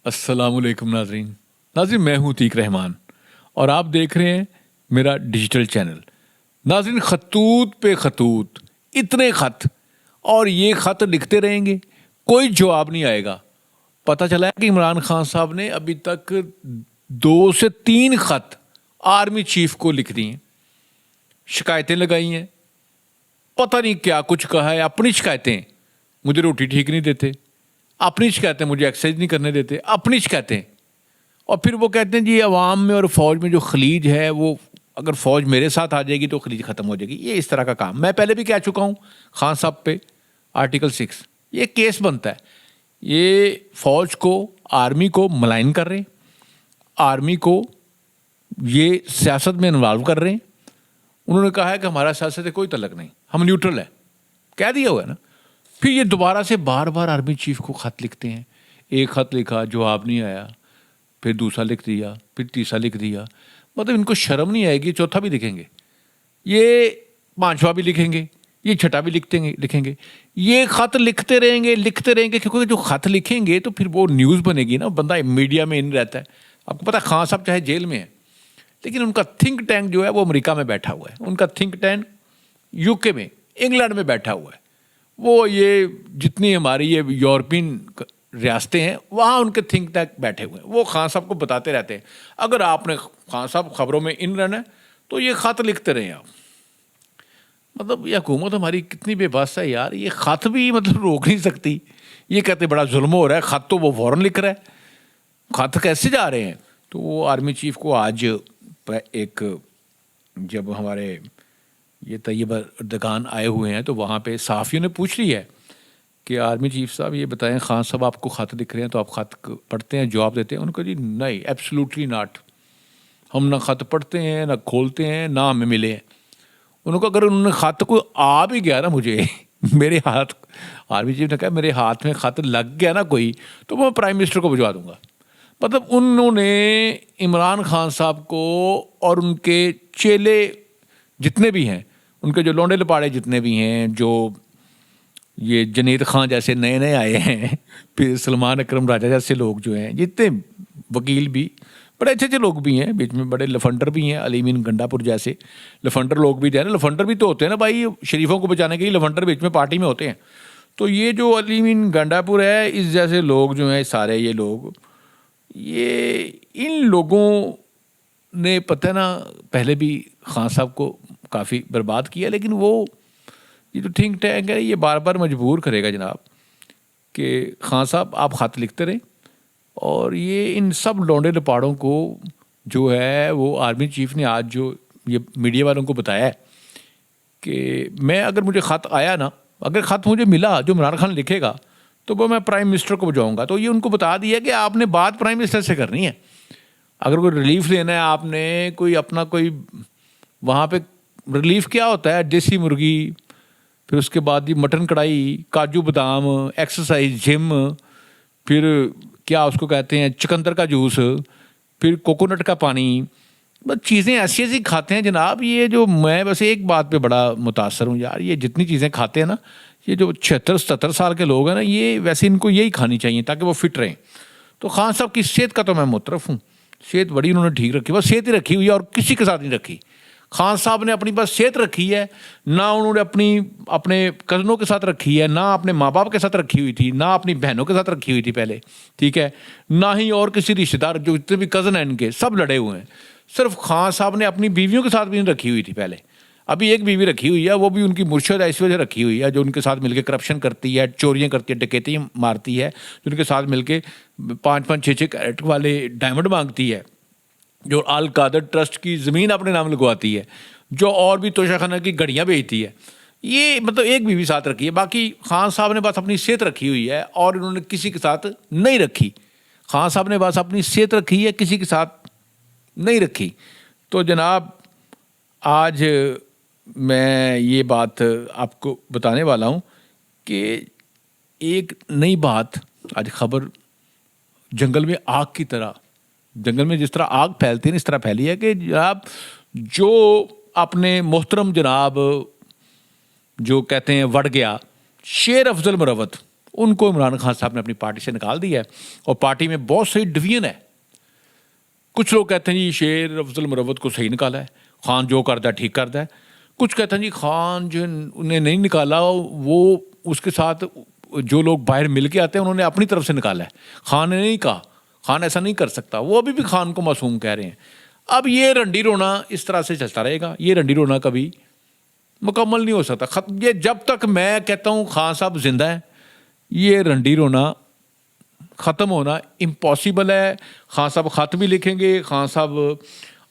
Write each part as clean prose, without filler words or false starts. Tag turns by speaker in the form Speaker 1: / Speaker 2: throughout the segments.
Speaker 1: अस्सलामुअलैकुम नाजरीन। नाजरीन, मैं हूँ तीक रहमान और आप देख रहे हैं मेरा डिजिटल चैनल। नाजरीन, खतूत पे खतूत, इतने खत, और ये खत लिखते रहेंगे, कोई जवाब नहीं आएगा। पता चला है कि इमरान खान साहब ने अभी तक 2 से 3 खत आर्मी चीफ को लिख दिए, शिकायतें लगाई हैं, पता नहीं क्या कुछ कहा है। अपनी शिकायतें, मुझे रोटी ठीक नहीं देते, अपनी शिकायतें, मुझे एक्सरसाइज नहीं करने देते, अपनी शिकायतें। और फिर वो कहते हैं जी अवाम में और फौज में जो खलीज है, वो अगर फौज मेरे साथ आ जाएगी तो खलीज ख़त्म हो जाएगी। ये इस तरह का काम मैं पहले भी कह चुका हूँ खान साहब पे। आर्टिकल 6 ये केस बनता है। ये फौज को, आर्मी को मलाइन कर रहे हैं, आर्मी को ये सियासत में इन्वॉल्व कर रहे हैं। उन्होंने कहा है कि हमारा सियासत से कोई तल्लक नहीं, हम न्यूट्रल है, कह दिया हुआ है ना। फिर ये दोबारा से बार बार आर्मी चीफ को खत लिखते हैं। एक खत लिखा, जवाब नहीं आया, फिर दूसरा लिख दिया, फिर तीसरा लिख दिया। मतलब इनको शर्म नहीं आएगी, चौथा भी लिखेंगे, ये पांचवा भी लिखेंगे, ये छठा भी लिखेंगे। ये खत लिखते रहेंगे, क्योंकि जो खत लिखेंगे तो फिर वो न्यूज़ बनेगी ना, बंदा मीडिया में इन रहता है। आपको पता है खान साहब चाहे जेल में है, लेकिन उनका थिंक टैंक जो है वो अमेरिका में बैठा हुआ है, उनका थिंक टैंक यूके में, इंग्लैंड में बैठा हुआ है। वो ये जितनी हमारी ये यूरोपियन रियासतें हैं, वहाँ उनके थिंक टैंक बैठे हुए हैं। वो खान साहब को बताते रहते हैं, अगर आपने खान साहब खबरों में इन रहना है तो ये खत लिखते रहें आप। मतलब ये हुकूमत हमारी कितनी बेबस है यार। ये खत भी मतलब रोक नहीं सकती। ये कहते बड़ा जुल्म हो रहा है, खत तो वो फ़ौरन लिख रहा है, खत कैसे जा रहे हैं। तो वो आर्मी चीफ को आज एक, जब हमारे ये तैयब अर्दगान आए हुए हैं तो वहाँ पे सहाफ़ियों ने पूछ लिया है कि आर्मी चीफ साहब ये बताएं, खान साहब आपको ख़त लिख रहे हैं तो आप ख़त पढ़ते हैं, जवाब देते हैं? उनको जी नहीं, एब्सोल्युटली नॉट, हम ना ख़त पढ़ते हैं, ना खोलते हैं, ना हमें मिले हैं। उनको अगर उन्होंने ख़त को आ भी गया ना मुझे मेरे हाथ, आर्मी चीफ ने कहा मेरे हाथ में ख़त लग गया ना कोई, तो मैं प्राइम मिनिस्टर को भिजवा दूंगा। मतलब उन्होंने इमरान खान साहब को और उनके चेले जितने भी हैं, उनके जो लौंडे लपाड़े जितने भी हैं, जो ये जनीद खान जैसे नए नए आए हैं, फिर सलमान अकरम राजा जैसे लोग जो हैं, जितने वकील भी बड़े अच्छे अच्छे लोग भी हैं, बीच में बड़े लफंडर भी हैं, अलीमीन गंडापुर जैसे लफंडर लोग भी हैं ना। लफंडर भी तो होते हैं ना भाई, शरीफों को बचाने के लिए लफंडर बीच में पार्टी में होते हैं। तो ये जो अलीमीन गंडापुर है, इस जैसे लोग जो हैं सारे, ये लोग, ये इन लोगों ने पता है ना पहले भी खान साहब को काफ़ी बर्बाद किया। लेकिन वो ये जो थिंक टैंक है, ये बार बार मजबूर करेगा जनाब कि खान साहब आप ख़त लिखते रहें। और ये इन सब लौंडे लपाड़ों को जो है, वो आर्मी चीफ ने आज जो ये मीडिया वालों को बताया है कि मैं, अगर मुझे ख़त आया ना, अगर ख़त मुझे मिला जो इमरान खान लिखेगा, तो वो मैं प्राइम मिनिस्टर को भिजवाऊँगा। तो ये उनको बता दिया कि आपने बात प्राइम मिनिस्टर से करनी है। अगर कोई रिलीफ लेना है आपने, कोई अपना कोई वहाँ पे रिलीफ क्या होता है, देसी मुर्गी, फिर उसके बाद ये मटन कढ़ाई, काजू बादाम, एक्सरसाइज, जिम, फिर क्या उसको कहते हैं, चुकंदर का जूस, फिर कोकोनट का पानी, बस चीज़ें ऐसी ऐसी खाते हैं जनाब। ये जो, मैं बस एक बात पे बड़ा मुतासर हूँ यार, ये जितनी चीज़ें खाते हैं ना, ये जो 76-77 साल के लोग हैं ना, ये वैसे इनको यही खानी चाहिए ताकि वो फिट रहें। तो खान साहब की सेहत का तो मैं मुतरफ हूँ, सेहत बड़ी उन्होंने ठीक रखी, बस सेहत ही रखी हुई है और किसी के साथ नहीं रखी। खान साहब ने अपनी बस सेहत रखी है, ना उन्होंने अपने कज़नों के साथ रखी है, ना अपने माँ बाप के साथ रखी हुई थी, ना अपनी बहनों के साथ रखी हुई थी पहले, ठीक है, ना ही और किसी रिश्तेदार, जो जितने भी कज़न हैं इनके सब लड़े हुए हैं। सिर्फ खान साहब ने अपनी बीवियों के साथ भी नहीं रखी हुई थी पहले। अभी एक बीवी रखी हुई है, वो भी उनकी मुर्शद है, इस वजह रखी हुई है, जो उनके साथ मिलकर करप्शन करती है, चोरियाँ करती है, डकैती मारती है, जो उनके साथ मिलकर 5-5, 6-6 कैरेट वाले डायमंड मांगती है, जो अल कादर ट्रस्ट की ज़मीन अपने नाम लगवाती है, जो और भी तोशाखाना की घड़ियाँ बेचती है। ये मतलब एक बीवी साथ रखी है। बाकी खान साहब ने बस अपनी सेहत रखी हुई है और इन्होंने किसी के साथ नहीं रखी। खान साहब ने बस अपनी सेहत रखी है, किसी के साथ नहीं रखी। तो जनाब, आज मैं ये बात आपको बताने वाला हूँ कि एक नई बात, आज खबर जंगल में आग की तरह, जंगल में जिस तरह आग फैलती है इस तरह फैली है कि जनाब, जो अपने मोहतरम जनाब जो कहते हैं वड़ गया शेर अफजल मरवत, उनको इमरान खान साहब ने अपनी पार्टी से निकाल दिया है। और पार्टी में बहुत सही डिवीजन है। कुछ लोग कहते हैं जी शेर अफजल मुरव्वत को सही निकाला है, खान जो करता है ठीक करता है। कुछ कहते हैं जी खान जो उन्हें नहीं निकाला, वो उसके साथ जो लोग बाहर मिल के आते हैं उन्होंने अपनी तरफ से निकाला है, खान ने नहीं कहा, खान ऐसा नहीं कर सकता। वो अभी भी खान को मासूम कह रहे हैं। अब ये रंडी रोना इस तरह से चलता रहेगा, ये रंडी रोना कभी मुकम्मल नहीं हो सकता। ये जब तक मैं कहता हूँ खान साहब जिंदा है, ये रंडी रोना ख़त्म होना इम्पॉसिबल है। खान साहब ख़त भी लिखेंगे, खान साहब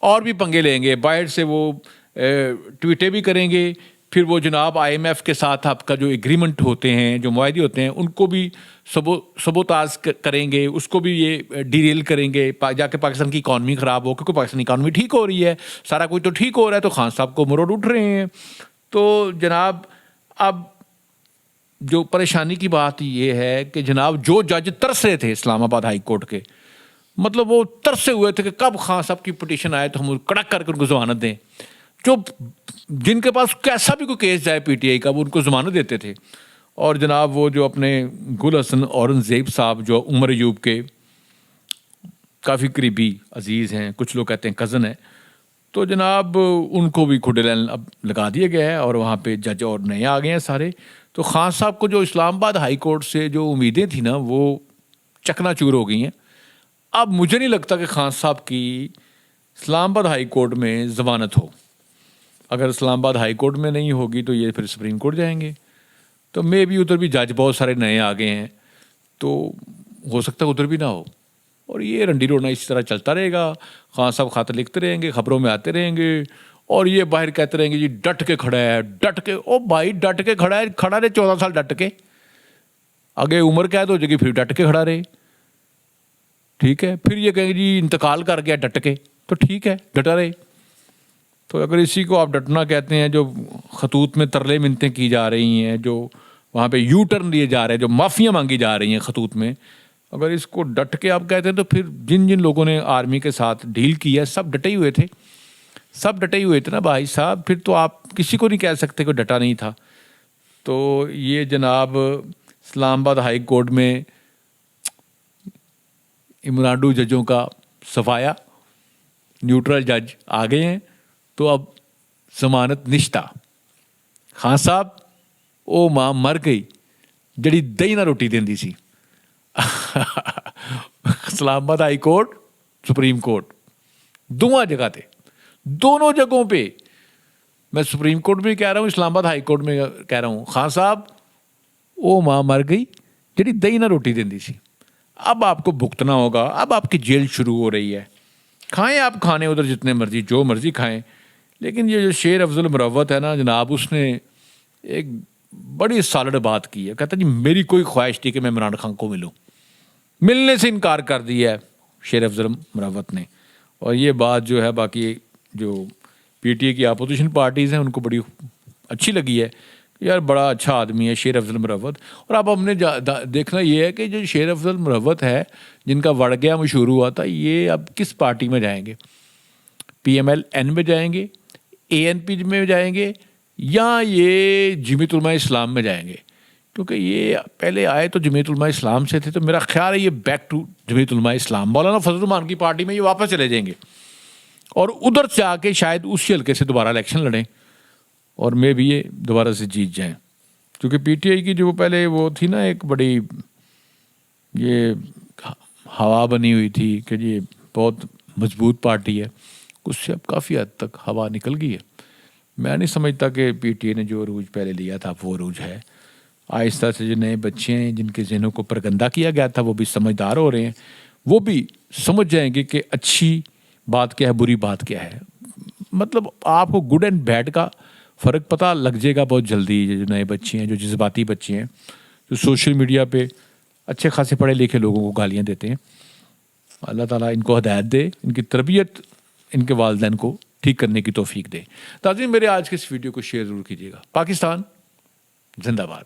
Speaker 1: और भी पंगे लेंगे, बाहर से वो ट्वीटें भी करेंगे, फिर वो जनाब IMF के साथ आपका जो एग्रीमेंट होते हैं, जो मुआहदे होते हैं, उनको भी सबोताज करेंगे, उसको भी ये डीरेल करेंगे। जाके पाकिस्तान की इकॉनमी ख़राब हो, क्योंकि पाकिस्तान की इकॉनमी ठीक हो रही है, सारा कुछ तो ठीक हो रहा है, तो खान साहब को मुरोड़ उठ रहे हैं। तो जनाब अब जो परेशानी की बात ये है कि जनाब जो जज तरस रहे थे इस्लामाबाद हाई कोर्ट के, मतलब वो तरसे हुए थे कि कब खान साहब की पिटीशन आए तो हम कड़क करके उनको ज़मानत दें। जो जिनके पास कैसा भी कोई केस जाए PTI का, वो उनको ज़मानत देते थे। और जनाब वो जो अपने गुल हसन औरंगज़ेब साहब जो उमर अयूब के काफ़ी करीबी अजीज़ हैं, कुछ लोग कहते हैं कज़न है, तो जनाब उनको भी खुडे लाइन अब लगा दिया गया है और वहाँ पे जज और नए आ गए हैं सारे। तो खान साहब को जो इस्लामाबाद हाई कोर्ट से जो उम्मीदें थी ना, वो चकनाचूर हो गई हैं। अब मुझे नहीं लगता कि खान साहब की इस्लामाबाद हाई कोर्ट में ज़मानत हो। अगर इस्लामाबाद हाई कोर्ट में नहीं होगी तो ये फिर सुप्रीम कोर्ट जाएंगे। तो मे भी उधर भी जज बहुत सारे नए आ गए हैं, तो हो सकता है उधर भी ना हो। और ये रंडी रोना इसी तरह चलता रहेगा। खान साहब खत लिखते रहेंगे, खबरों में आते रहेंगे, और ये बाहर कहते रहेंगे जी डट के खड़ा है, डट के। ओ भाई डट के खड़ा है, खड़ा रहे 14 साल डट के, आगे उम्र कैद हो जाएगी, फिर डट के खड़ा रहे, ठीक है। फिर ये कहेंगे जी इंतकाल कर गया डट के, तो ठीक है डटा रहे। तो अगर इसी को आप डटना कहते हैं, जो खतूत में तरले मिन्नतें की जा रही हैं, जो वहाँ पे यू टर्न लिए जा रहे हैं, जो माफ़ियाँ मांगी जा रही हैं खतूत में, अगर इसको डट के आप कहते हैं तो फिर जिन जिन लोगों ने आर्मी के साथ डील की है सब डटे ही हुए थे, सब डटे ही हुए थे ना भाई साहब। फिर तो आप किसी को नहीं कह सकते कोई डटा नहीं था। तो ये जनाब इस्लामाबाद हाई कोर्ट में इमरानडू जजों का सफाया, न्यूट्रल जज आ गए हैं, तो अब जमानत निश्ता। खान साहब ओ मां मर गई जड़ी दही ना रोटी देंदी सी। Islamabad high court, supreme court, दोनों जगह थे, दोनों जगहों पे, मैं सुप्रीम कोर्ट में कह रहा हूँ, इस्लामाबाद हाई कोर्ट में कह रहा हूँ, खान साहब ओ मां मर गई जड़ी दही ना रोटी देंदी सी। अब आपको भुगतना होगा, अब आपकी जेल शुरू हो रही है। खाएं आप खाने उधर जितने मर्जी, जो मर्जी खाएं, लेकिन ये जो शेर अफजल मुरव्वत है ना जनाब, उसने एक बड़ी सॉलिड बात की है। कहता जी मेरी कोई ख्वाहिश थी कि मैं इमरान खान को मिलूं, मिलने से इनकार कर दिया है शेर अफजल मुरव्वत ने। और ये बात जो है बाकी जो PTI की अपोजिशन पार्टीज़ हैं उनको बड़ी अच्छी लगी है, यार बड़ा अच्छा आदमी है शेर अफजल मुरव्वत। और अब हमने देखना ये है कि जो शेर अफजल मुरव्वत है, जिनका वड़ गया मशहूर हुआ था, ये अब किस पार्टी में जाएंगे? PMLN में जाएंगे, ANP में जाएंगे, या ये जमीयत उलमा इस्लाम में जाएंगे? क्योंकि ये पहले आए तो जमीयत उलमा इस्लाम से थे, तो मेरा ख्याल है ये बैक टू जमीयत उलमा इस्लाम, मौलाना फजल रहमान की पार्टी में ये वापस चले जाएंगे और उधर से आके शायद उसी हल्के से दोबारा इलेक्शन लड़ें और मे भी ये दोबारा से जीत जाएं। क्योंकि PTI की जो पहले वो थी ना एक बड़ी ये हवा बनी हुई थी कि ये बहुत मजबूत पार्टी है, उससे अब काफ़ी हद तक हवा निकल गई है। मैं नहीं समझता कि PTI ने जो अरूज पहले लिया था वो अरूज है। आहिस्ता से जो नए बच्चे हैं जिनके जहनों को परगंदा किया गया था वो भी समझदार हो रहे हैं, वो भी समझ जाएंगे कि अच्छी बात क्या है, बुरी बात क्या है। मतलब आपको गुड एंड बैड का फ़र्क पता लग जाएगा बहुत जल्दी। जो नए बच्चे हैं, जो जज्बाती बच्चे हैं, जो सोशल मीडिया पे अच्छे खासे पढ़े लिखे लोगों को गालियाँ देते हैं, अल्लाह ताला इनको हिदायत दे, इनकी तरबियत इनके वालिदैन को ठीक करने की तौफीक दे। ताज़ीन मेरे आज के इस वीडियो को शेयर ज़रूर कीजिएगा। पाकिस्तान जिंदाबाद।